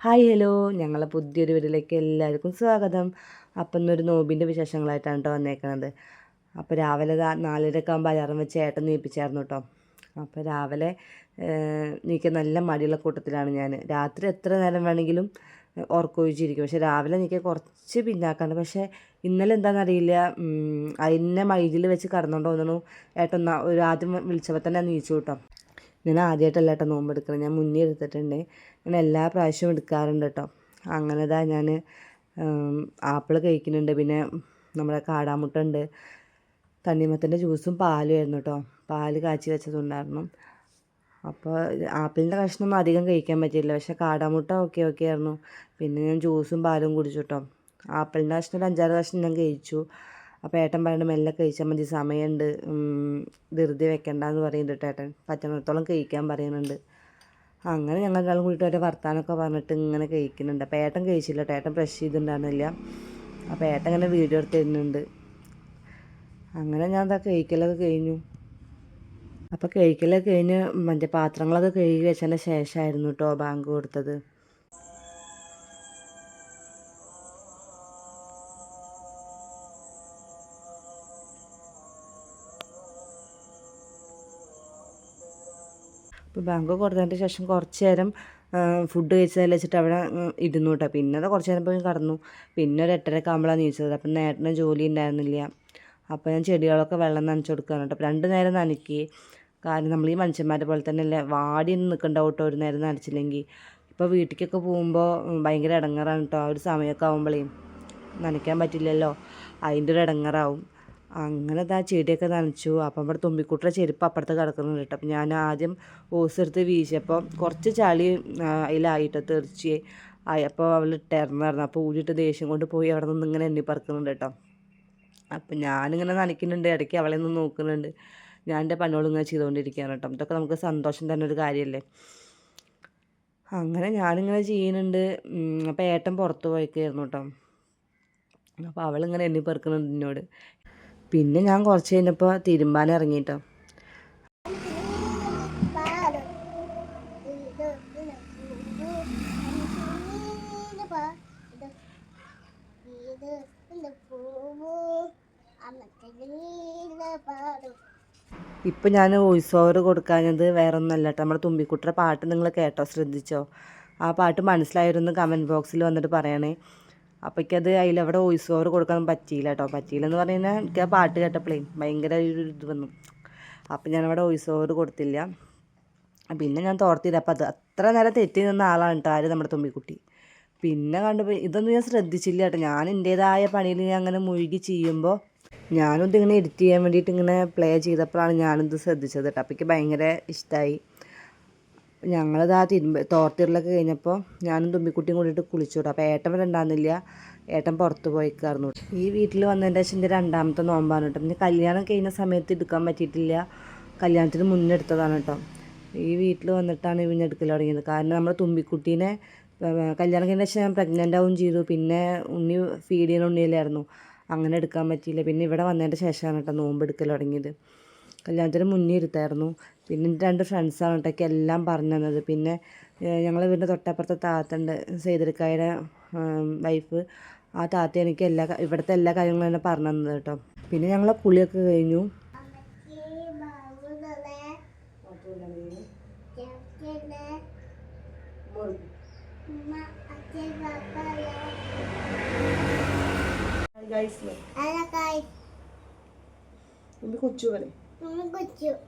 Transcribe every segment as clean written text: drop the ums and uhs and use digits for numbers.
Hi hello, ഞങ്ങളെ പുതിയൊരു വീട്ടിലേക്ക് എല്ലാവർക്കും സ്വാഗതം. അപ്പം ഇന്നൊരു നോമ്പിൻ്റെ വിശേഷങ്ങളായിട്ടാണ് കേട്ടോ വന്നേക്കണത്. അപ്പോൾ രാവിലെ 4:30 ആകുമ്പോൾ അലാറം വെച്ച് ഏട്ടൻ നീപ്പിച്ചായിരുന്നു കേട്ടോ. അപ്പോൾ രാവിലെ നീക്കാൻ നല്ല മടിയുള്ള കൂട്ടത്തിലാണ് ഞാൻ. രാത്രി എത്ര നേരം വേണമെങ്കിലും ഉറക്കമൊഴിച്ചിരിക്കും, പക്ഷേ രാവിലെ നീക്കാൻ കുറച്ച് പിന്നാക്കാണ്. പക്ഷേ ഇന്നലെ എന്താണെന്നറിയില്ല, അതിനെ മൈദിൽ വെച്ച് കടന്നുകൊണ്ട് തോന്നുന്നു. ഏട്ടൻ ഒരു ആദ്യം വിളിച്ചപ്പോൾ തന്നെ നീച്ചു കേട്ടോ. ഞാൻ ആദ്യമായിട്ടല്ല കേട്ടോ നോമ്പ് എടുക്കുന്നത്, ഞാൻ മുന്നേ എടുത്തിട്ടുണ്ട്. ഞാൻ എല്ലാ പ്രാവശ്യവും എടുക്കാറുണ്ട് കേട്ടോ. അങ്ങനെ ഞാൻ ആപ്പിൾ കഴിക്കുന്നുണ്ട്, പിന്നെ നമ്മുടെ കാടാമുട്ട ഉണ്ട്, തണ്ണിമത്തൻ്റെ ജ്യൂസും പാലും ആയിരുന്നു കേട്ടോ. പാല് കാച്ചി വെച്ചതുണ്ടായിരുന്നു. അപ്പോൾ ആപ്പിളിൻ്റെ കഷ്ണം അധികം കഴിക്കാൻ പറ്റിയില്ല, പക്ഷേ കാടാമുട്ട ഓക്കെ ആയിരുന്നു. പിന്നെ ഞാൻ ജ്യൂസും പാലും കുടിച്ചു കേട്ടോ. ആപ്പിളിൻ്റെ കഷ്ണം ഒരു 5-6 കഷ്ണം ഞാൻ കഴിച്ചു. അപ്പോൾ ഏട്ടൻ പറയുന്നത് മെല്ലെ കഴിച്ചാൽ മതി, സമയമുണ്ട്, ധൃതി വെക്കണ്ടെന്ന് പറയുന്നുണ്ട് ഏട്ടൻ. പറ്റുന്നിടത്തോളം കഴിക്കാൻ പറയുന്നുണ്ട്. അങ്ങനെ ഞങ്ങൾ രണ്ടാളും കൂടിയിട്ട് ഒരു വർത്താനമൊക്കെ പറഞ്ഞിട്ട് ഇങ്ങനെ കഴിക്കുന്നുണ്ട്. അപ്പോൾ ഏട്ടൻ കഴിച്ചില്ല കേട്ടോ, ഏട്ടൻ ബ്രഷ് ചെയ്തിട്ടുണ്ടായിരുന്നില്ല. അപ്പോൾ ഏട്ടൻ ഇങ്ങനെ വീഡിയോ എടുത്ത് തരുന്നുണ്ട്. അങ്ങനെ ഞാൻ എന്താ കഴിക്കലൊക്കെ കഴിഞ്ഞു. അപ്പോൾ കഴിക്കലൊക്കെ കഴിഞ്ഞ് മറ്റേ പാത്രങ്ങളൊക്കെ കഴുകി വെച്ചതിൻ്റെ ശേഷമായിരുന്നു കേട്ടോ ബാങ്ക് കൊടുത്തത്. അപ്പോൾ ബാങ്ക് കൊടുത്തതിന് ശേഷം കുറച്ച് നേരം ഫുഡ് കഴിച്ചതെല്ലാം വെച്ചിട്ട് അവിടെ ഇരുന്നു കേട്ടോ. പിന്നെ അത് കുറച്ച് നേരം പോയി കടന്നു. പിന്നെ ഒരു 8:30 ആകുമ്പോഴാണ് നീച്ചത്. അപ്പം നേട്ടന് ജോലി ഉണ്ടായിരുന്നില്ല. അപ്പോൾ ഞാൻ ചെടികളൊക്കെ വെള്ളം നനച്ച് കൊടുക്കുകയാണ് കേട്ടോ. അപ്പോൾ 2 നേരം നനയ്ക്ക്. കാരണം നമ്മൾ ഈ മനുഷ്യന്മാരെ പോലെ തന്നെ അല്ലേ, വാടി നിൽക്കണ്ടാവും കേട്ടോ ഒരു നേരം നനച്ചില്ലെങ്കിൽ. ഇപ്പോൾ വീട്ടിലേക്കൊക്കെ പോകുമ്പോൾ ഭയങ്കര ഇടങ്ങാറാണ് കേട്ടോ. ആ ഒരു സമയമൊക്കെ ആകുമ്പോഴേ നനയ്ക്കാൻ പറ്റില്ലല്ലോ, അതിൻ്റെ ഒരു ഇടങ്ങാറാവും. അങ്ങനെ ചെടിയൊക്കെ നനച്ചു. അപ്പം ഇവിടെ തുമ്പിക്കുട്ടിയുടെ ചെരുപ്പ് അപ്പുറത്ത് കിടക്കുന്നുണ്ട് കേട്ടോ. അപ്പം ഞാൻ ആദ്യം ഓസ് എടുത്ത് വീശിയപ്പോൾ കുറച്ച് ചളി അതിലായിട്ടോ തെറിച്ച് ആയി. അപ്പോൾ അവൾ ഇട്ടായിരുന്നു. അപ്പോൾ ഊരിയിട്ട് ദേഷ്യം കൊണ്ട് പോയി അവിടെ നിന്ന് ഇങ്ങനെ എണ്ണി പറക്കുന്നുണ്ട് കേട്ടോ. അപ്പം ഞാനിങ്ങനെ നനയ്ക്കുന്നുണ്ട്, ഇടയ്ക്ക് അവളെ നിന്ന് നോക്കുന്നുണ്ട്. ഞാൻ എൻ്റെ പണിയോട് ഇങ്ങനെ ചെയ്തുകൊണ്ടിരിക്കുകയാണ് കേട്ടോ. ഇതൊക്കെ നമുക്ക് സന്തോഷം തന്നെ ഒരു കാര്യമല്ലേ. അങ്ങനെ ഞാനിങ്ങനെ ചെയ്യുന്നുണ്ട്. അപ്പോൾ ഏട്ടൻ പുറത്ത് പോയിക്കായിരുന്നു കേട്ടോ. അപ്പോൾ അവളിങ്ങനെ എണ്ണി പെറുക്കുന്നുണ്ട് എന്നോട്. പിന്നെ ഞാൻ കുറച്ച് കഴിഞ്ഞപ്പോൾ തിരുമ്പാൻ ഇറങ്ങിയിട്ടോ. ഇപ്പം ഞാൻ വോയിസ് ഓവർ കൊടുക്കാഞ്ഞത് വേറെ ഒന്നല്ല കേട്ടോ. നമ്മുടെ തുമ്പിക്കുട്ടിയുടെ പാട്ട് നിങ്ങൾ കേട്ടോ, ശ്രദ്ധിച്ചോ? ആ പാട്ട് മനസ്സിലായിരുന്നു കമൻറ്റ് ബോക്സിൽ വന്നിട്ട് പറയണേ. അപ്പോൾ എനിക്കത് അതിലവിടെ വോയിസ് ഓവർ കൊടുക്കാൻ പറ്റിയില്ല കേട്ടോ. പറ്റിയില്ലെന്ന് പറഞ്ഞാൽ എനിക്ക് ആ പാട്ട് കേട്ടപ്പോഴേ ഭയങ്കര ഒരു ഇത് വന്നു. അപ്പം ഞാനവിടെ വോയിസ് ഓവർ കൊടുത്തില്ല. പിന്നെ ഞാൻ തോർത്തില്ല. അപ്പം അത് അത്ര നേരം തെറ്റി നിന്ന ആളാണ് കേട്ടോ ആര്, നമ്മുടെ തുമ്പിക്കുട്ടി. പിന്നെ കണ്ടപ്പോൾ ഇതൊന്നും ഞാൻ ശ്രദ്ധിച്ചില്ല കേട്ടോ. ഞാൻ എൻ്റേതായ പണിയിൽ ഞാൻ അങ്ങനെ മുഴുകി ചെയ്യുമ്പോൾ ഞാനും ഇതിങ്ങനെ എഡിറ്റ് ചെയ്യാൻ വേണ്ടിയിട്ട് ഇങ്ങനെ പ്ലേ ചെയ്തപ്പോഴാണ് ഞാനിത് ശ്രദ്ധിച്ചത് കേട്ടോ. അപ്പോൾ എനിക്ക് ഭയങ്കര ഇഷ്ടമായി. ഞങ്ങളിത് ആ തോർത്തിരലൊക്കെ കഴിഞ്ഞപ്പോൾ ഞാനും തുമ്പിക്കുട്ടിയും കൂടിയിട്ട് കുളിച്ചു കേട്ടോ. അപ്പോൾ ഏട്ടൻ ഇവിടെ ഉണ്ടാകുന്നില്ല, ഏട്ടൻ പുറത്ത് പോയിക്കായിരുന്നു. ഈ വീട്ടിൽ വന്നതിൻ്റെ ശേഷം എൻ്റെ 2ാമത്തെ നോമ്പാണ് കേട്ടോ. പിന്നെ കല്യാണം കഴിഞ്ഞ സമയത്ത് എടുക്കാൻ പറ്റിയിട്ടില്ല, കല്യാണത്തിന് മുന്നേ എടുത്തതാണ് കേട്ടോ. ഈ വീട്ടിൽ വന്നിട്ടാണ് ഇവന് എടുക്കൽ തുടങ്ങിയത്. കാരണം നമ്മൾ തുമ്പിക്കുട്ടീനെ കല്യാണം കഴിഞ്ഞ ശേഷം ഞാൻ പ്രഗ്നൻ്റ് ആവുകയും ചെയ്തു. പിന്നെ ഉണ്ണി ഫീഡ് ചെയ്യുന്ന ഉണ്ണിയിലായിരുന്നു, അങ്ങനെ എടുക്കാൻ പറ്റിയില്ല. പിന്നെ ഇവിടെ വന്നതിൻ്റെ ശേഷമാണ് കേട്ടോ നോമ്പ് എടുക്കൽ തുടങ്ങിയത്. കല്യാണത്തിന് മുന്നേ എടുത്തായിരുന്നു. പിന്നെ എൻ്റെ 2 ഫ്രണ്ട്സാണ് കേട്ടോ എല്ലാം പറഞ്ഞു തന്നത്. പിന്നെ ഞങ്ങൾ വീടിൻ്റെ തൊട്ടപ്പുറത്തെ താത്തണ്ട്, സൈദരിക്കായുടെ വൈഫ്. ആ താത്ത എനിക്ക് ഇവിടുത്തെ എല്ലാ കാര്യങ്ങളും തന്നെ പറഞ്ഞു തന്നത് കേട്ടോ. പിന്നെ ഞങ്ങളെ കുളിയൊക്കെ കഴിഞ്ഞു. കൊച്ചു കളി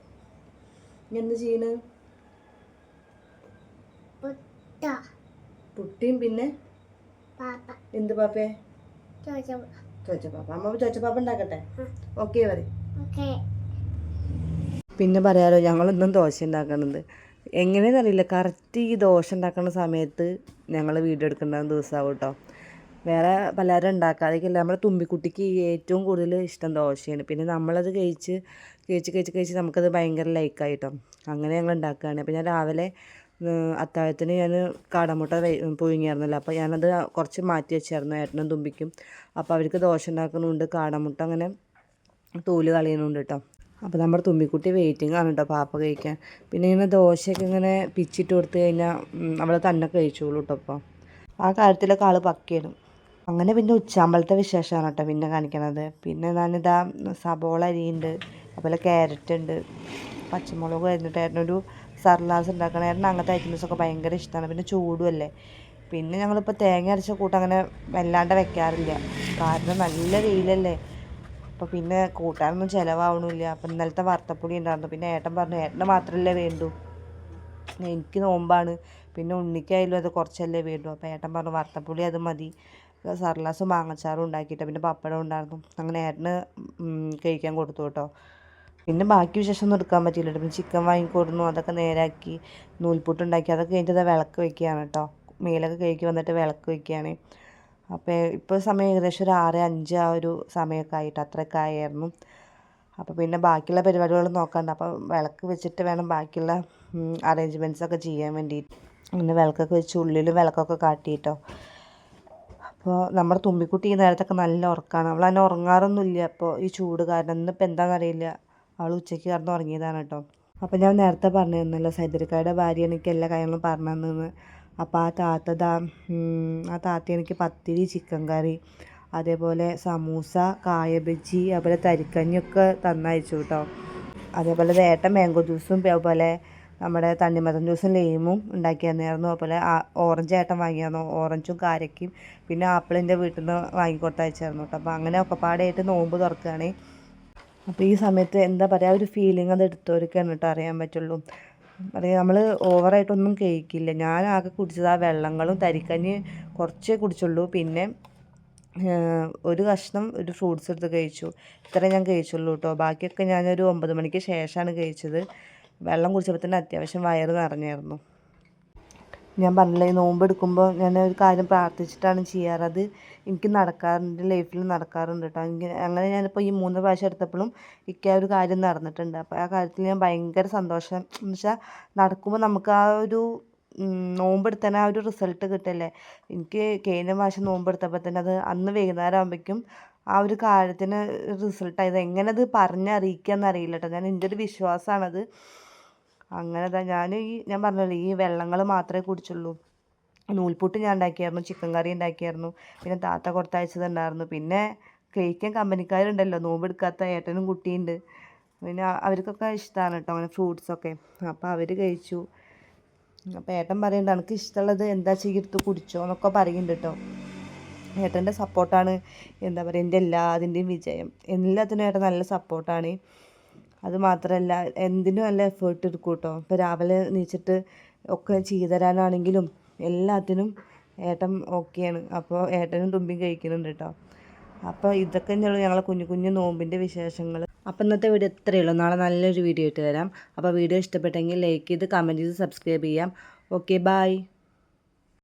എന്ത് ചെയ്യണ്? പുട്ടിയും പിന്നെ എന്ത് പാപ്പേ? ചോച്ചപ്പാപ്പ. അമ്മ ചോച്ചപ്പാപ്പ ഉണ്ടാക്കട്ടെ? ഓക്കെ പറ. പിന്നെ പറയാലോ, ഞങ്ങളൊന്നും ദോശ ഉണ്ടാക്കണത് എങ്ങനെയെന്നറിയില്ല. കറക്റ്റ് ഈ ദോശ ഉണ്ടാക്കുന്ന സമയത്ത് ഞങ്ങൾ വീഡിയോ എടുക്കേണ്ട ദിവസമാവും കേട്ടോ. വേറെ പലരും ഉണ്ടാക്കാതെയൊക്കെയില്ല. നമ്മുടെ തുമ്പിക്കുട്ടിക്ക് ഏറ്റവും കൂടുതൽ ഇഷ്ടം ദോശയാണ്. പിന്നെ നമ്മളത് കഴിച്ച് നമുക്കത് ഭയങ്കര ലൈക്കായിട്ടോ. അങ്ങനെ ഞങ്ങൾ ഉണ്ടാക്കുകയാണ്. അപ്പോൾ ഞാൻ രാവിലെ അത്താഴത്തിന് ഞാൻ കാടമുട്ട പുഴുങ്ങിയായിരുന്നല്ലോ. അപ്പോൾ ഞാനത് കുറച്ച് മാറ്റി വെച്ചായിരുന്നു ഏട്ടനും തുമ്പിക്കും. അപ്പോൾ അവർക്ക് ദോശ ഉണ്ടാക്കുന്നുണ്ട്, കാടമുട്ട അങ്ങനെ തോല് കളയുന്നുണ്ട് കേട്ടോ. അപ്പോൾ നമ്മുടെ തുമ്പിക്കുട്ടി വെയിറ്റിംഗ് ആണ് കേട്ടോ പാപ്പ കഴിക്കാൻ. പിന്നെ ഇങ്ങനെ ദോശയൊക്കെ ഇങ്ങനെ പിച്ചിട്ട് കൊടുത്തു കഴിഞ്ഞാൽ അവൾ തന്നെ കഴിച്ചോളൂ കേട്ടോ. അപ്പോൾ ആ കാര്യത്തിലൊക്കെ ആൾ പക്കയാണ്. അങ്ങനെ പിന്നെ ഉച്ചാമ്പളത്തെ വിശേഷമാണ് കേട്ടോ പിന്നെ കാണിക്കണത്. പിന്നെ ഞാനിതാ സബോള അരിയുണ്ട്, അതുപോലെ ക്യാരറ്റ് ഉണ്ട്, പച്ചമുളക് അരിഞ്ഞിട്ട് ഏട്ടനൊരു സർലാസ് ഉണ്ടാക്കണം. ഏട്ടന് അങ്ങനത്തെ ഐറ്റംസൊക്കെ ഭയങ്കര ഇഷ്ടമാണ്. പിന്നെ ചൂടുമല്ലേ. പിന്നെ ഞങ്ങളിപ്പോൾ തേങ്ങ അരച്ച കൂട്ട് അങ്ങനെ വല്ലാണ്ട് വെക്കാറില്ല, കാരണം നല്ല വെയിലല്ലേ. അപ്പോൾ പിന്നെ കൂട്ടാനൊന്നും ചിലവാവണില്ല. അപ്പം ഇന്നലത്തെ വറുത്തപ്പൊടി ഉണ്ടായിരുന്നു. പിന്നെ ഏട്ടൻ പറഞ്ഞു ഏട്ടന് മാത്രമല്ലേ വേണ്ടൂ, എനിക്ക് നോമ്പാണ്, പിന്നെ ഉണ്ണിക്കായാലും അത് കുറച്ചല്ലേ വേണ്ടൂ. അപ്പോൾ ഏട്ടൻ പറഞ്ഞു വറുത്തപ്പൊടി അത് മതി. സർലാസും മാങ്ങച്ചാറും ഉണ്ടാക്കിയിട്ട് പിന്നെ പപ്പടം ഉണ്ടായിരുന്നു. അങ്ങനെ ഏട്ടന് കഴിക്കാൻ കൊടുത്തു കേട്ടോ. പിന്നെ ബാക്കി വിശേഷമൊന്നും എടുക്കാൻ പറ്റില്ല. പിന്നെ ചിക്കൻ വാങ്ങിക്കൊടുന്നു, അതൊക്കെ നേരാക്കി നൂൽപുട്ടുണ്ടാക്കി. അതൊക്കെ കഴിഞ്ഞിട്ട് വിളക്ക് വയ്ക്കുകയാണ് കേട്ടോ. മേലൊക്കെ കഴുകി വന്നിട്ട് വിളക്ക് വയ്ക്കുകയാണ്. അപ്പോൾ ഇപ്പോൾ സമയം ഏകദേശം ഒരു 6:05 ആ ഒരു സമയമൊക്കെ ആയിട്ട് അത്രയൊക്കെ ആയിരുന്നു. അപ്പോൾ പിന്നെ ബാക്കിയുള്ള പരിപാടികൾ നോക്കാണ്ട്, അപ്പോൾ വിളക്ക് വെച്ചിട്ട് വേണം ബാക്കിയുള്ള അറേഞ്ച്മെൻറ്റ്സൊക്കെ ചെയ്യാൻ വേണ്ടിയിട്ട്. അങ്ങനെ വിളക്കൊക്കെ വെച്ച് ഉള്ളിലും വിളക്കൊക്കെ കാട്ടിയിട്ടോ. അപ്പോൾ നമ്മുടെ തുമ്പിക്കുട്ടി ഈ നേരത്തൊക്കെ നല്ല ഉറക്കമാണ്. അവൾ തന്നെ ഉറങ്ങാറൊന്നുമില്ല അപ്പോൾ ഈ ചൂട് കാരണം. ഇന്നിപ്പോൾ എന്താണെന്നറിയില്ല, അവൾ ഉച്ചയ്ക്ക് കിടന്ന് ഉറങ്ങിയതാണ് കേട്ടോ. അപ്പോൾ ഞാൻ നേരത്തെ പറഞ്ഞിരുന്നല്ലോ സൈദരിക്കായുടെ ഭാര്യ എനിക്ക് എല്ലാ കാര്യങ്ങളും പറഞ്ഞു തന്നെന്ന്. അപ്പോൾ ആ താത്ത എനിക്ക് പത്തിരി, ചിക്കൻ കറി, അതേപോലെ സമൂസ, കായ ബജ്ജി, അതുപോലെ തരിക്കഞ്ഞിയൊക്കെ തന്നയച്ചു കേട്ടോ. അതേപോലെ ഏട്ടൻ മാംഗോ ജ്യൂസും അതുപോലെ നമ്മുടെ തണ്ണിമത്തൻ ജ്യൂസും ലെയിമും ഉണ്ടാക്കി തന്നായിരുന്നു. അതുപോലെ ഓറഞ്ച് ഏട്ടൻ വാങ്ങിയായിരുന്നു, ഓറഞ്ചും കാരയ്ക്കും. പിന്നെ ആപ്പിളിൻ്റെ വീട്ടിൽ നിന്ന് വാങ്ങിക്കൊടുത്തയച്ചായിരുന്നു കേട്ടോ. അപ്പോൾ അങ്ങനെ ഒക്കെപ്പാടായിട്ട് നോമ്പ് തുറക്കുകയാണ്. അപ്പോൾ ഈ സമയത്ത് എന്താ പറയുക, ഒരു ഫീലിംഗ് അത് എടുത്തവർക്കാണ് കേട്ടോ അറിയാൻ പറ്റുള്ളൂ. പറയാം, നമ്മൾ ഓവറായിട്ടൊന്നും കഴിക്കില്ല. ഞാൻ ആകെ കുടിച്ചത് ആ വെള്ളങ്ങളും തരിക്കഞ്ഞി കുറച്ചേ കുടിച്ചുള്ളൂ. പിന്നെ ഒരു കഷ്ണം ഒരു ഫ്രൂട്ട്സ് എടുത്ത് കഴിച്ചു. ഇത്രേ ഞാൻ കഴിച്ചുള്ളൂ കേട്ടോ. ബാക്കിയൊക്കെ ഞാനൊരു 9 മണിക്ക് ശേഷമാണ് കഴിച്ചത്. വെള്ളം കുടിച്ചപ്പോൾ തന്നെ അത്യാവശ്യം വയറ് നിറഞ്ഞായിരുന്നു. ഞാൻ പറഞ്ഞില്ലേ, നോമ്പ് എടുക്കുമ്പോൾ ഞാൻ ഒരു കാര്യം പ്രാർത്ഥിച്ചിട്ടാണ് ചെയ്യാറ്. അത് എനിക്ക് നടക്കാറുണ്ട്, ലൈഫിൽ നടക്കാറുണ്ട് കേട്ടോ. അങ്ങനെ ഞാനിപ്പോൾ ഈ 3 പ്രാവശ്യം എടുത്തപ്പോഴും എനിക്ക് ആ ഒരു കാര്യം നടന്നിട്ടുണ്ട്. അപ്പോൾ ആ കാര്യത്തിൽ ഞാൻ ഭയങ്കര സന്തോഷം. എന്ന് വെച്ചാൽ നടക്കുമ്പോൾ നമുക്ക് ആ ഒരു നോമ്പെടുത്തന്നെ ആ ഒരു റിസൾട്ട് കിട്ടല്ലേ. എനിക്ക് കഴിഞ്ഞ പ്രാവശ്യം നോമ്പെടുത്തപ്പോൾ തന്നെ അത് അന്ന് വൈകുന്നേരം ആകുമ്പോഴേക്കും ആ ഒരു കാര്യത്തിന് റിസൾട്ടായത്. എങ്ങനെ അത് പറഞ്ഞറിയിക്കുക എന്നറിയില്ല കേട്ടോ. എൻ്റെ ഒരു വിശ്വാസമാണത്. അങ്ങനെ ഞാൻ പറഞ്ഞല്ലോ ഈ വെള്ളങ്ങൾ മാത്രമേ കുടിച്ചുള്ളൂ. നൂൽപുട്ട് ഞാൻ ഉണ്ടാക്കിയായിരുന്നു, ചിക്കൻ കറി ഉണ്ടാക്കിയായിരുന്നു, പിന്നെ താത്ത കൊടുത്തയച്ചതുണ്ടായിരുന്നു. പിന്നെ കഴിക്കാൻ കമ്പനിക്കാരുണ്ടല്ലോ, നോമ്പെടുക്കാത്ത ഏട്ടനും കുട്ടിയുണ്ട്. പിന്നെ അവർക്കൊക്കെ ഇഷ്ടമാണ് കേട്ടോ അങ്ങനെ ഫ്രൂട്ട്സൊക്കെ. അപ്പോൾ അവർ കഴിച്ചു. അപ്പോൾ ഏട്ടൻ പറയുന്നുണ്ട് എനിക്ക് ഇഷ്ടമുള്ളത് എന്താ ചെയ്യെടുത്ത് കുടിച്ചോ എന്നൊക്കെ പറയുന്നുണ്ട് കേട്ടോ. ഏട്ടൻ്റെ സപ്പോർട്ടാണ് എന്താ പറയുക എൻ്റെ എല്ലാതിൻ്റെയും വിജയം. എല്ലാത്തിനും ഏട്ടൻ നല്ല സപ്പോർട്ടാണ്. അത് മാത്രമല്ല എന്തിനും നല്ല എഫേർട്ട് എടുക്കും കേട്ടോ. ഇപ്പോൾ രാവിലെ എണീച്ചിട്ട് ഒക്കെ ചെയ്തു തരാനാണെങ്കിലും എല്ലാത്തിനും ഏട്ടൻ ഓക്കെയാണ്. അപ്പോൾ ഏട്ടനും തുമ്പിയും കഴിക്കുന്നുണ്ട് കേട്ടോ. അപ്പോൾ ഇതൊക്കെ തന്നെയുള്ളൂ ഞങ്ങളെ കുഞ്ഞു കുഞ്ഞു നോമ്പിൻ്റെ വിശേഷങ്ങൾ. അപ്പോൾ ഇന്നത്തെ വീഡിയോ ഇത്രയേ ഉള്ളൂ. നാളെ നല്ലൊരു വീഡിയോ ഇട്ട് തരാം. അപ്പോൾ വീഡിയോ ഇഷ്ടപ്പെട്ടെങ്കിൽ ലൈക്ക് ചെയ്ത് കമൻറ്റ് ചെയ്ത് സബ്സ്ക്രൈബ് ചെയ്യാം. Okay, by.